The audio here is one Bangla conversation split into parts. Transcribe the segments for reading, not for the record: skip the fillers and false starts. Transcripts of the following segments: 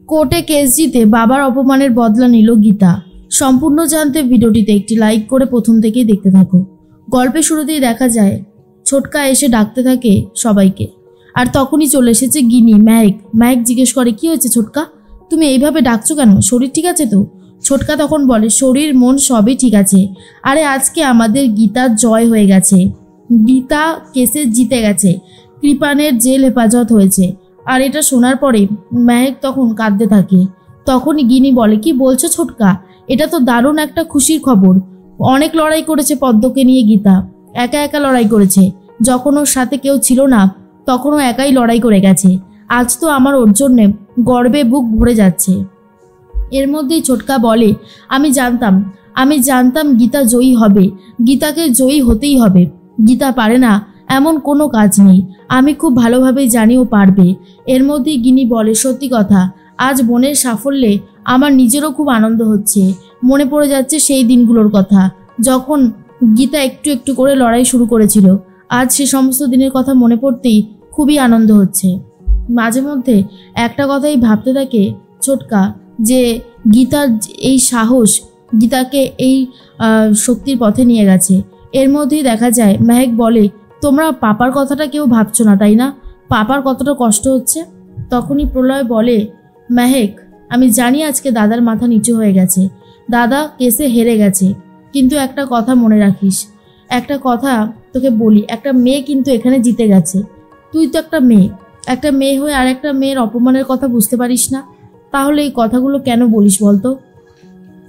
কোর্টে কেস জিতে বাবার অপমানের বদলা নিল গীতা। সম্পূর্ণ জানতে ভিডিওটিতে একটি লাইক করে প্রথম থেকেই দেখতে থাকো। গল্পের শুরুতেই দেখা যায় ছোটকা এসে ডাকতে থাকে সবাইকে, আর তখনই চলে এসেছে গিনি। ম্যাক জিজ্ঞেস করে, কি হয়েছে ছোটকা, তুমি এইভাবে ডাকছো কেন, শরীর ঠিক আছে তো? ছোটকা তখন বলে, শরীর মন সবই ঠিক আছে। আরে আজকে আমাদের গীতার জয় হয়ে গেছে, গীতা কেসে জিতে গেছে, কৃপানের জেল হেফাজত হয়েছে। আর এটা শোনার পরে ম্যাক তখন কাঁদতে থাকে। তখনই গিনি বলে, কি বলছো ছোটকা, এটা তো দারুণ একটা খুশির খবর। অনেক লড়াই করেছে পদ্মকে নিয়ে গীতা, একা একা লড়াই করেছে। যখন ওর সাথে কেউ ছিল না তখনও একাই লড়াই করে গেছে। আজ তো আমার ওর জন্যে গর্বে বুক ভরে যাচ্ছে। এর মধ্যেই ছোটকা বলে, আমি জানতাম গীতা জয়ী হবে, গীতাকে জয়ী হতেই হবে। গীতা পারে না এমন কোনো কাজ নেই, আমি খুব ভালোভাবেই জানি ও পারবে। এর মধ্যেই গিনি বলে, সত্যি কথা, আজ বোনের সাফল্যে আমার নিজেরও খুব আনন্দ হচ্ছে। মনে পড়ে যাচ্ছে সেই দিনগুলোর কথা, যখন গীতা একটু একটু করে লড়াই শুরু করেছিল। আজ সে সমস্ত দিনের কথা মনে পড়তেই খুবই আনন্দ হচ্ছে। মাঝে মধ্যে একটা কথাই ভাবতে থাকে ছোটকা, যে গীতার এই সাহস গীতাকে এই শক্তির পথে নিয়ে গেছে। এর মধ্যেই দেখা যায় মেহেক বলে, তোমরা পাপার কথাটা কেউ ভাবছো না তাই না, পাপার কতটা কষ্ট হচ্ছে। তখনই প্রলয় বলে, মেহেক, আমি জানি আজকে দাদার মাথা নিচু হয়ে গেছে, দাদা কেসে হেরে গেছে, কিন্তু একটা কথা মনে রাখিস, একটা কথা তোকে বলি, একটা মেয়ে কিন্তু এখানে জিতে গেছে। তুই তো একটা মেয়ে হয়ে আর একটা মেয়ের অপমানের কথা বুঝতে পারিস না, তাহলে এই কথাগুলো কেন বলিস বলতো?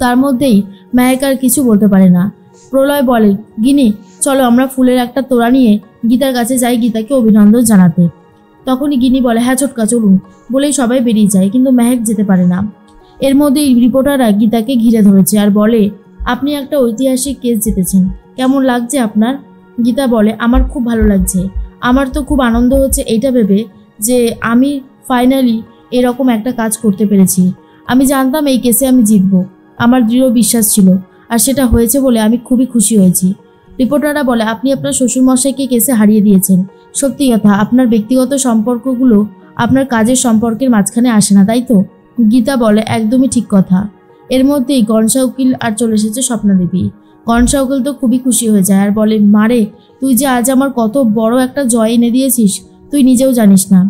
তার মধ্যেই মেহেক আর কিছু বলতে পারে না। প্রলয় বলে, গিনি চলো আমরা ফুলের একটা তোড়া নিয়ে গীতার কাছে যাই গীতাকে অভিনন্দন জানাতে। তখনই গিনি বলে, হ্যাঁ ছোটকা চলুন, বলেই সবাই বেরিয়ে যায়, কিন্তু মেহেক যেতে পারে না। এর মধ্যেই রিপোর্টাররা গীতাকে ঘিরে ধরেছে আর বলে, আপনি একটা ঐতিহাসিক কেস জিতেছেন, কেমন লাগছে আপনার? গীতা বলে, আমার খুব ভালো লাগছে, আমার তো খুব আনন্দ হচ্ছে এইটা ভেবে যে আমি ফাইনালি এরকম একটা কাজ করতে পেরেছি। আমি জানতাম এই কেসে আমি জিতব, আমার দৃঢ় বিশ্বাস ছিল, আর সেটা হয়েছে বলে আমি খুবই খুশি হয়েছি। রিপোর্টাররা বলে, আপনি আপনার শ্বশুরমশাইকে কেসে হারিয়ে দিয়েছেন, সত্যি কথা, আপনার ব্যক্তিগত সম্পর্কগুলো আপনার কাজের সম্পর্কের মাঝখানে আসে না তাই তো? গীতা বলে, একদমই ঠিক কথা। এর মধ্যেই গনসা উকিল আর চলে এসেছে স্বপ্নাদেবী। গনসা উকিল তো খুবই খুশি হয়ে যায় আর বলে, মারে তুই যে আজ আমার কত বড় একটা জয় এনে দিয়েছিস তুই নিজেও জানিস না।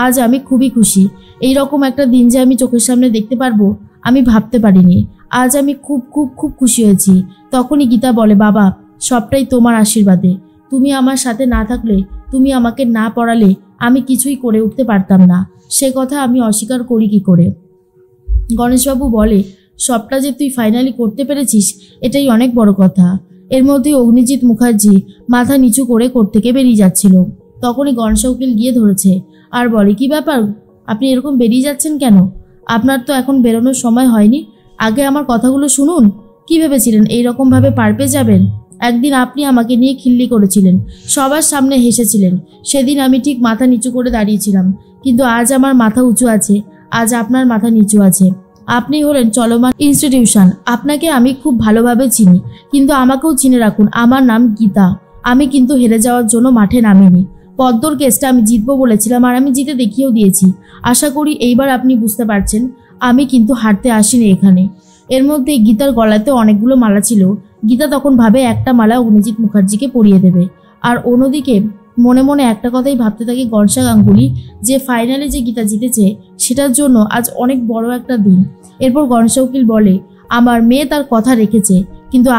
আজ আমি খুবই খুশি, এই রকম একটা দিন যে আমি চোখের সামনে দেখতে পারবো আমি ভাবতে পারিনি। আজ আমি খুব খুব খুব খুশি হয়েছি। তখনই গীতা বলে, বাবা সবটাই তোমার আশীর্বাদে, তুমি আমার সাথে না থাকলে, তুমি আমাকে না পড়ালে আমি কিছুই করে উঠতে পারতাম না, সে কথা আমি অস্বীকার করি কি করে? গণেশবাবু বলে, সবটা যে তুই ফাইনালি করতে পেরেছিস এটাই অনেক বড় কথা। এর মধ্যে অগ্নিজিৎ মুখার্জি মাথা নিচু করে কোর্ট থেকে বেরিয়ে যাচ্ছিল। তখনই গণেশ উকিল গিয়ে ধরেছে আর বলে, কি ব্যাপার, আপনি এরকম বেরিয়ে যাচ্ছেন কেন? আপনার তো এখন বেরোনোর সময় হয়নি, আগে আমার কথাগুলো শুনুন। কি ভেবেছিলেন এইরকমভাবে পার পেয়ে যাবেন? একদিন আপনি আমাকে নিয়ে খিল্লি করেছিলেন, সবার সামনে হেসেছিলেন, সেদিন আমি ঠিক মাথা নিচু করে দাঁড়িয়েছিলাম, কিন্তু আজ আমার মাথা উঁচু আছে, আজ আপনার মাথা নিচু আছে। আপনি হলেন চলমান ইনস্টিটিউশন, আপনাকে আমি খুব ভালোভাবে চিনি, কিন্তু আমাকেও চিনে রাখুন, আমার নাম গীতা। আমি কিন্তু হেরে যাওয়ার জন্য মাঠে নামিনি। পদ্মর কেসটা আমি জিতবো বলেছিলাম আর আমি জিতে দেখিয়েও দিয়েছি। আশা করি এইবার আপনি বুঝতে পারছেন আমি কিন্তু হারতে আসিনি এখানে। এর মধ্যে গীতার গলাতে অনেকগুলো মালা ছিল। গীতা তখন ভাবে একটা মালা অগ্নিজিৎ মুখার্জিকে পরিয়ে দেবে, আর অন্যদিকে মনে মনে একটা কথাই ভাবতে থাকে গনসা গাঙ্গুলি, যে ফাইনালে যে গীতা জিতেছে সেটার জন্য আজ অনেক বড় একটা দিন। এরপর গনসা উকিল বলে, আমার মেয়ে তার কথা রেখেছে, কিন্তু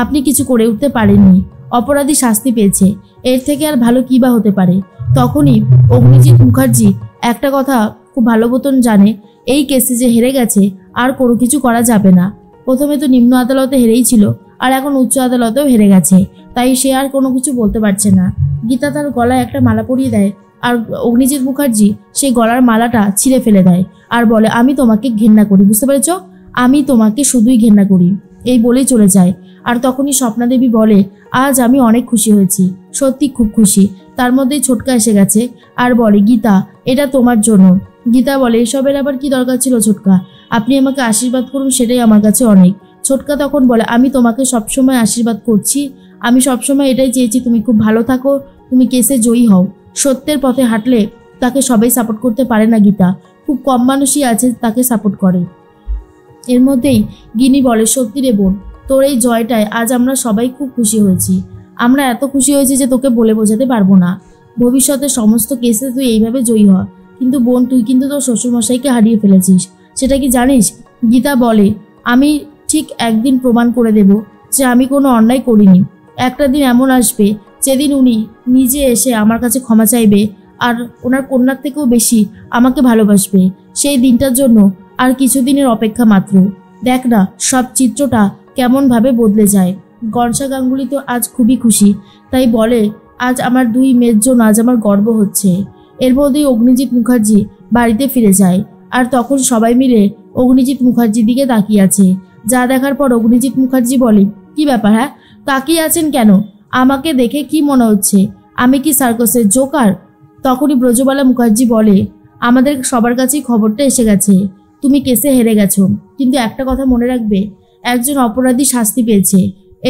আপনি কিছু করে উঠতে পারেননি, অপরাধী শাস্তি পেয়েছে, এর থেকে আর ভালো কী বা হতে পারে? তখনই অগ্নিজিৎ মুখার্জি একটা কথা খুব ভালো মতন জানে, এই কেসে যে হেরে গেছে আর কোনো কিছু করা যাবে না। প্রথমে তো নিম্ন আদালতে হেরেই ছিল, আর এখন উচ্চ আদালতেও হেরে গেছে, তাই সে আর কোনো কিছু বলতে পারছে না। গীতা তার গলায় একটা মালা পরিয়ে দেয়, আর অগ্নিজিৎ মুখার্জি সেই গলার মালাটা ছিঁড়ে ফেলে দেয় আর বলে, আমি তোমাকে ঘেন্না করি, বুঝতে পেরেছ? আমি তোমাকে শুধুই ঘেন্না করি, এই বলেই চলে যায়। আর তখনই স্বপ্নাদেবী বলে, আজ আমি অনেক খুশি হয়েছি, সত্যি খুব খুশি। তার মধ্যেই ছোটকা এসে গেছে আর বলে, গীতা এটা তোমার জন্য। গীতা বলে, এসবের আবার কি দরকার ছিল ছোটকা, আপনি আমাকে আশীর্বাদ করুন, সেটাই আমার কাছে অনেক। ছোটকা তখন বলে, আমি তোমাকে সবসময় আশীর্বাদ করছি, আমি সবসময় এটাই চেয়েছি তুমি খুব ভালো থাকো, তুমি কেসে জয়ী হও। সত্যের পথে হাঁটলে তাকে সবাই সাপোর্ট করতে পারে না গীতা, খুব কম মানুষই আছে তাকে সাপোর্ট করে। এর মধ্যেই গিনি বলে, সত্যি রে বোন, তোর এই জয়টায় আজ আমরা সবাই খুব খুশি হয়েছি। আমরা এত খুশি হয়েছি যে তোকে বলে বোঝাতে পারবো না। ভবিষ্যতে সমস্ত কেসে তুই এইভাবে জয়ী হ। কিন্তু বোন, তুই কিন্তু তোর শ্বশুরমশাইকে হারিয়ে ফেলেছিস, সেটা কি জানিস? গীতা বলে, আমি ঠিক একদিন প্রমাণ করে দেব যে আমি কোনো অন্যায় করিনি। একটা দিন এমন আসবে যেদিন উনি নিজে এসে আমার কাছে ক্ষমা চাইবে আর ওনার কন্যার থেকেও বেশি আমাকে ভালোবাসবে। সেই দিনটার জন্য আর কিছুদিনের অপেক্ষা মাত্র। দেখ না সব চিত্রটা কেমনভাবে বদলে যায়। গনসা গাঙ্গুলি তো আজ খুবই খুশি, তাই বলে, আজ আমার 2 মেয়ের জন্য আজ আমার গর্ব হচ্ছে। এর মধ্যেই অগ্নিজিৎ মুখার্জি বাড়িতে ফিরে যায়, আর তখন সবাই মিলে অগ্নিজিৎ মুখার্জির দিকে তাকিয়ে আছে। যা দেখার পর অগ্নিজিৎ মুখার্জি বলে, কি ব্যাপার, হ্যাঁ তাকিয়ে আছেন কেন? আমাকে দেখে কি মনে হচ্ছে? আমি কি সার্কাসের জোকার? তখনই ব্রজবালা মুখার্জি বলে, আমাদের সবার কাছেই খবরটা এসে গেছে, তুমি কেসে হেরে গেছো। কিন্তু একটা কথা মনে রাখবে, একজন অপরাধী শাস্তি পেয়েছে,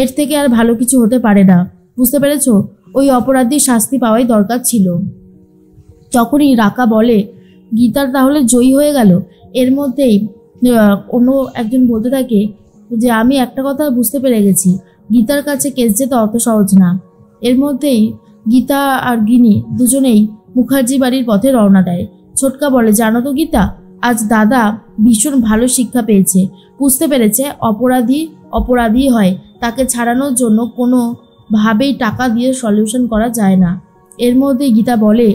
এর থেকে আর ভালো কিছু হতে পারে না, বুঝতে পেরেছো? ওই অপরাধীর শাস্তি পাওয়াই দরকার ছিল। তখনই রাকা বলে, গীতার তাহলে জয়ী হয়ে গেল। এর মধ্যেই অন্য একজন বলতে থাকে যে আমি একটা কথা বুঝতে পেরে গেছি, গীতার কাছে কেস যেতে অত সহজ না। এর মধ্যেই গীতা আর গিনি দুজনেই মুখার্জি বাড়ির পথে রওনা দেয়। ছোটকা বলে, জানো তো গীতা, আজ দাদা ভীষণ ভালো শিক্ষা পেয়েছে, বুঝতে পেরেছে অপরাধী হয়, তাকে ছাড়ানোর জন্য কোনোভাবেই টাকা দিয়ে সলিউশন করা যায় না। এর মধ্যে গীতা বলে,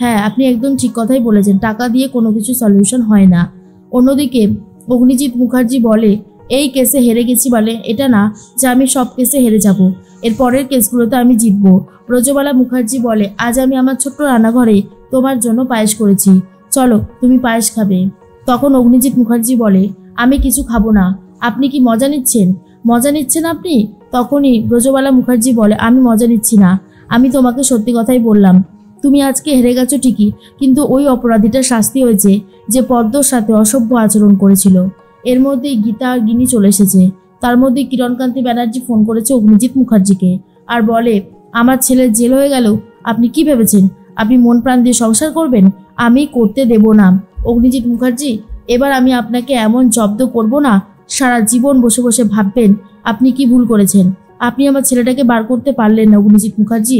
হ্যাঁ আপনি একদম ঠিক কথাই বলেছেন, টাকা দিয়ে কোনো কিছু সলিউশন হয় না। অন্যদিকে অগ্নিজিৎ মুখার্জি বলে, এই কেসে হেরে গেছি বলে এটা না যে আমি সব কেসে হেরে যাব, এর পরের কেসগুলোতে আমি জিতব। ব্রজবালা মুখার্জি বলে, আজ আমি আমার ছোট্ট রান্নাঘরে তোমার জন্য পায়েস করেছি, চলো তুমি পায়েস খাবে। তখন অগ্নিজিৎ মুখার্জি বলে, আমি কিছু খাবো না। আপনি কি মজা নিচ্ছেন? মজা নিচ্ছেন আপনি? তখনই ব্রজবালা মুখার্জি বলে, আমি মজা নিচ্ছি না, আমি তোমাকে সত্যি কথাই বললাম। তুমি আজকে হেরে গেছো ঠিকই, কিন্তু ওই অপরাধীটার শাস্তি হয়েছে যে পদ্মর সাথে অসভ্য আচরণ করেছিল। এর মধ্যেই গীতা আর গিনি চলে এসেছে। তার মধ্যে কিরণকান্তি ব্যানার্জি ফোন করেছে অগ্নিজিৎ মুখার্জিকে আর বলে, আমার ছেলের জেল হয়ে গেল, আপনি কি ভেবেছেন আপনি মন প্রাণ দিয়ে সংসার করবেন? আমি করতে দেব না অগ্নিজিৎ মুখার্জি। এবার আমি আপনাকে এমন জব্দ করব না, সারা জীবন বসে বসে ভাববেন আপনি কি ভুল করেছেন। আপনি আমার ছেলেটাকে বার করতে পারলেন না অগ্নিজিৎ মুখার্জি।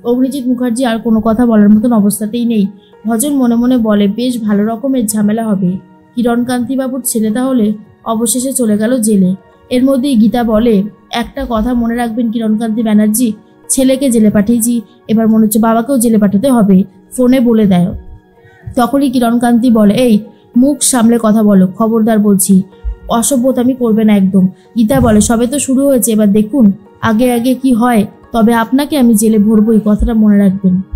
অগ্নিজিৎ মুখার্জি আর কোনো কথা বলার মতন অবস্থাতেই নেই। ভজন মনে মনে বলে, বেশ ভালো রকমের ঝামেলা হবে। কিরণকান্তি বাবুর ছেলে তাহলে অবশেষে চলে গেল জেলে। এর মধ্যেই গীতা বলে, একটা কথা মনে রাখবেন কিরণকান্তি ব্যানার্জি, ছেলেকে জেলে পাঠিয়েছি, এবার মনে হচ্ছে বাবাকেও জেলে পাঠাতে হবে, ফোনে বলে দেয়। তখনই কিরণকান্তি বলে, এই মুখ সামলে কথা বলো, খবরদার বলছি, অসভ্যতামি করবে না একদম। গীতা বলে, সবে তো শুরু হয়েছে, এবার দেখুন আগে আগে কি হয়, তবে আপনাকে আমি জেলে ভরবই, কথাটা মনে রাখবেন।